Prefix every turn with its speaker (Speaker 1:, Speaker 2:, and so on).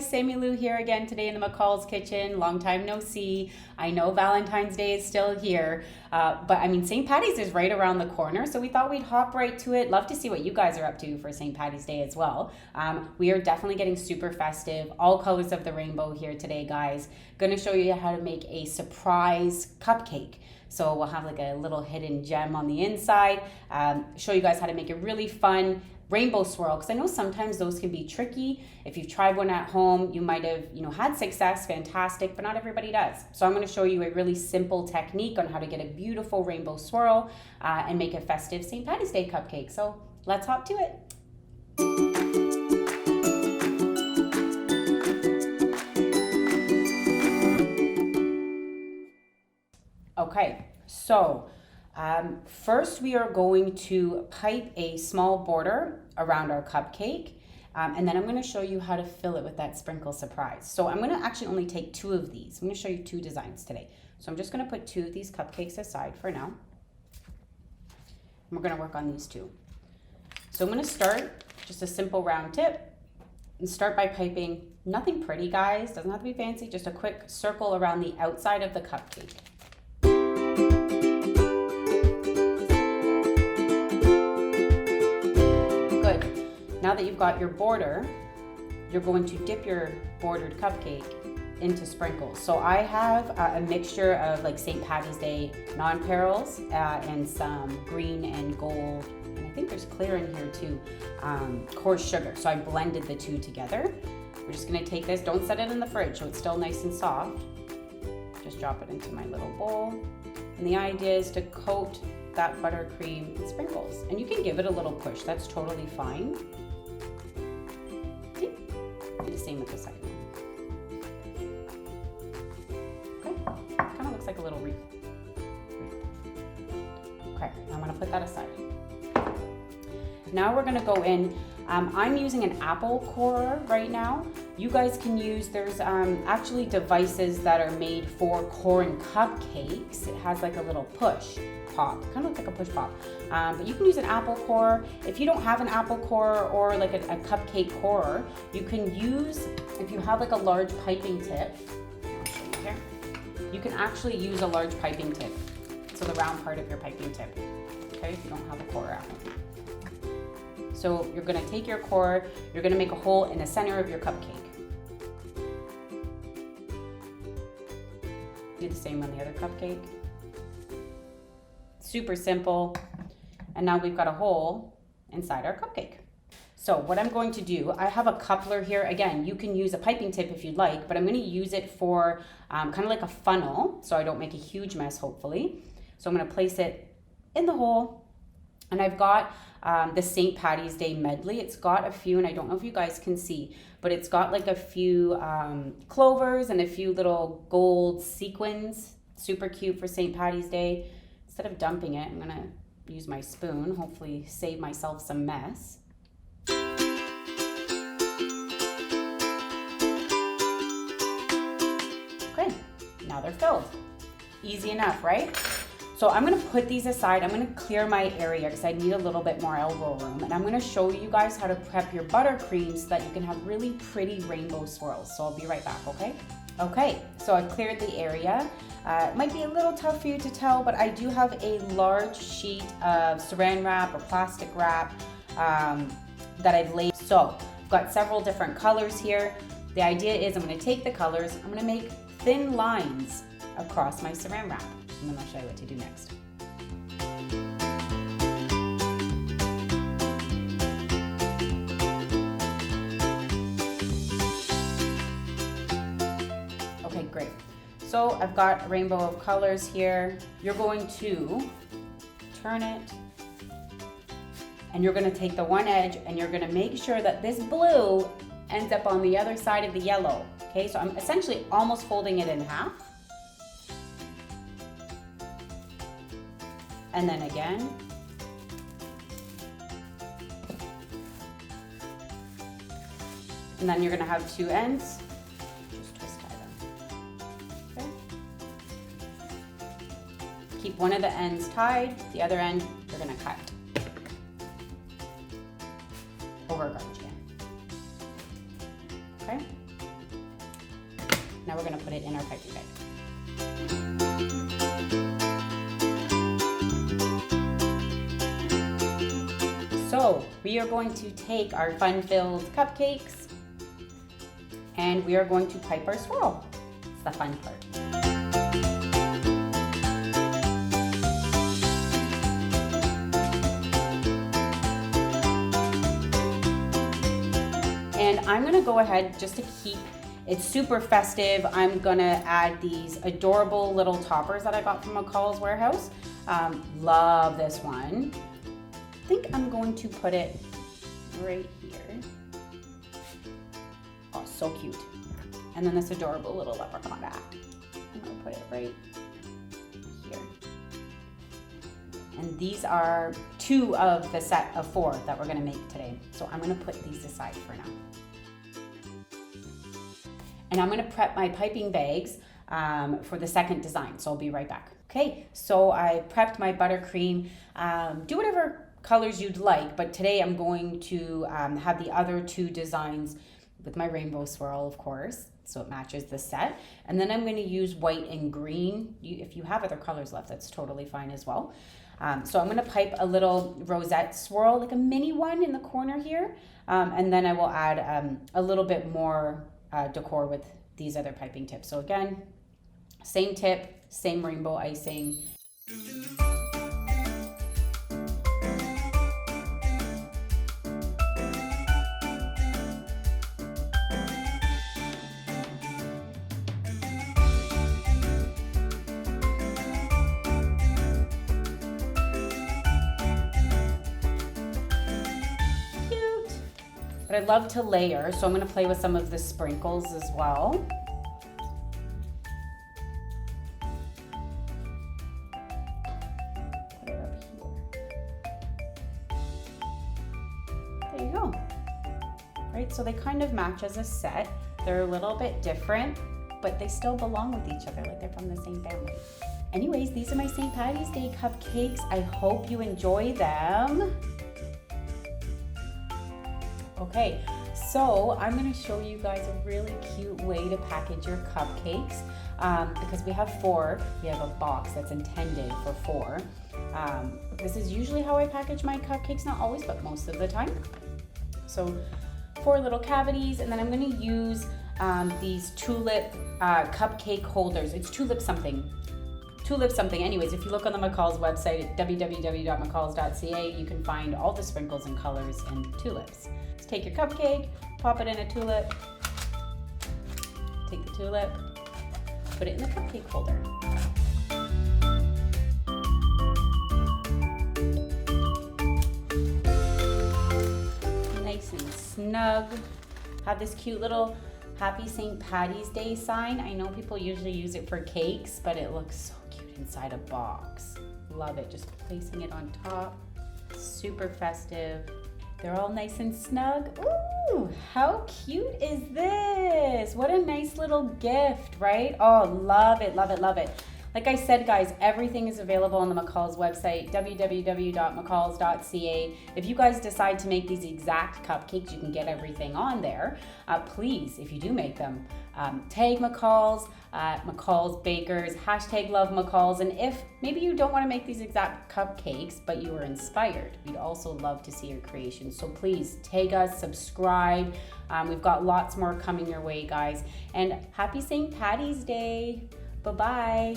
Speaker 1: Sammy Lou here again today in the McCall's kitchen. Long time no see. I know Valentine's Day is still here, but I mean St. Patty's is right around the corner, so we thought we'd hop right to it. Love to see what you guys are up to for St. Patty's Day as well. We are definitely getting super festive, all colors of the rainbow here today, guys. Gonna show you how to make a surprise cupcake. So we'll have like a little hidden gem on the inside, show you guys how to make a really fun rainbow swirl, because I know sometimes those can be tricky. If you've tried one at home, you might have had success, fantastic, but not everybody does. So I'm going to show you a really simple technique on how to get a beautiful rainbow swirl and make a festive St. Patty's Day cupcake. So let's hop to it. Okay, so first we are going to pipe a small border around our cupcake, and then I'm going to show you how to fill it with that sprinkle surprise. So I'm going to actually only take 2 of these. I'm going to show you 2 designs today. So I'm just going to put 2 of these cupcakes aside for now. And we're going to work on these 2. So I'm going to start just a simple round tip and start by piping nothing pretty, guys. Doesn't have to be fancy, just a quick circle around the outside of the cupcake. Now that you've got your border, you're going to dip your bordered cupcake into sprinkles. So I have a mixture of like St. Patty's Day non-perils and some green and gold, and I think there's clear in here too, coarse sugar. So I blended the 2 together. We're just gonna take this, don't set it in the fridge so it's still nice and soft. Just drop it into my little bowl. And the idea is to coat that buttercream and sprinkles. And you can give it a little push, that's totally fine. Do the same with the second one. Okay, kind of looks like a little wreath. Okay, I'm gonna put that aside. Now we're gonna go in, I'm using an apple corer right now. You guys can use, there's actually devices that are made for coring cupcakes. It has like a little push pop, kind of looks like a push pop. But you can use an apple corer. If you don't have an apple corer or like a cupcake corer, you can use, if you have like a large piping tip, I'll show you here. You can actually use a large piping tip. So the round part of your piping tip, okay, if you don't have a corer at home. So you're gonna take your corer, you're gonna make a hole in the center of your cupcake. Do the same on the other cupcake. Super simple. And now we've got a hole inside our cupcake. So what I'm going to do, I have a coupler here. Again, you can use a piping tip if you'd like, but I'm gonna use it for kind of like a funnel, so I don't make a huge mess, hopefully. So I'm gonna place it in the hole, and I've got the St. Patty's Day medley. It's got a few, and I don't know if you guys can see, but it's got like a few clovers and a few little gold sequins. Super cute for St. Patty's Day. Instead of dumping it, I'm gonna use my spoon, hopefully save myself some mess. Okay, now they're filled. Easy enough, right? So I'm gonna put these aside. I'm gonna clear my area because I need a little bit more elbow room. And I'm gonna show you guys how to prep your buttercream so that you can have really pretty rainbow swirls. So I'll be right back, okay? Okay, so I've cleared the area. It might be a little tough for you to tell, but I do have a large sheet of saran wrap or plastic wrap that I've laid. So I've got several different colors here. The idea is I'm gonna take the colors, I'm gonna make thin lines across my saran wrap, and then I'll show you what to do next. Okay, great. So I've got a rainbow of colors here. You're going to turn it, and you're gonna take the one edge and you're gonna make sure that this blue ends up on the other side of the yellow. Okay, so I'm essentially almost folding it in half. And then again. And then you're gonna have 2 ends. Just twist tie them. Okay. Keep one of the ends tied, the other end you're gonna cut over a garbage can. Okay? we're gonna put it in our piping bag. So we are going to take our fun-filled cupcakes and we are going to pipe our swirl. It's the fun part. And I'm gonna go ahead, just to keep it super festive, I'm gonna add these adorable little toppers that I got from McCall's warehouse. Love this one. I think I'm going to put it right here. Oh, so cute. And then this adorable little leprechaun hat. I'm gonna put it right here. And these are 2 of the set of 4 that we're gonna make today. So I'm gonna put these aside for now. And I'm gonna prep my piping bags for the second design, so I'll be right back. Okay, so I prepped my buttercream. Do whatever colors you'd like, but today I'm going to have the other 2 designs with my rainbow swirl, of course, so it matches the set. And then I'm going to use white and green. If you have other colors left, that's totally fine as well. So I'm going to pipe a little rosette swirl, like a mini one in the corner here, and then I will add a little bit more decor with these other piping tips. So again, same tip, same rainbow icing. But I love to layer, so I'm going to play with some of the sprinkles as well. Put it up here. There you go. Right, so they kind of match as a set. They're a little bit different, but they still belong with each other, like they're from the same family. Anyways, these are my St. Patty's Day cupcakes. I hope you enjoy them. Okay, so I'm going to show you guys a really cute way to package your cupcakes because we have 4. We have a box that's intended for 4. This is usually how I package my cupcakes, not always, but most of the time. So 4 little cavities, and then I'm going to use these tulip cupcake holders. It's tulip something. Anyways, if you look on the McCall's website at www.mccalls.ca, you can find all the sprinkles and colors and tulips. Just take your cupcake, pop it in a tulip, take the tulip, put it in the cupcake holder. Nice and snug. Have this cute little Happy St. Patty's Day sign. I know people usually use it for cakes, but it looks so cute inside a box. Love it. Just placing it on top. Super festive. They're all nice and snug. Ooh, how cute is this? What a nice little gift, right? Oh, love it, love it, love it. Like I said, guys, everything is available on the McCall's website, www.mccalls.ca. If you guys decide to make these exact cupcakes, you can get everything on there. Please, if you do make them, tag McCall's, McCall's Bakers, hashtag love McCall's. And if maybe you don't want to make these exact cupcakes, but you were inspired, we'd also love to see your creations. So please tag us, subscribe. We've got lots more coming your way, guys. And happy St. Patty's Day. Bye-bye.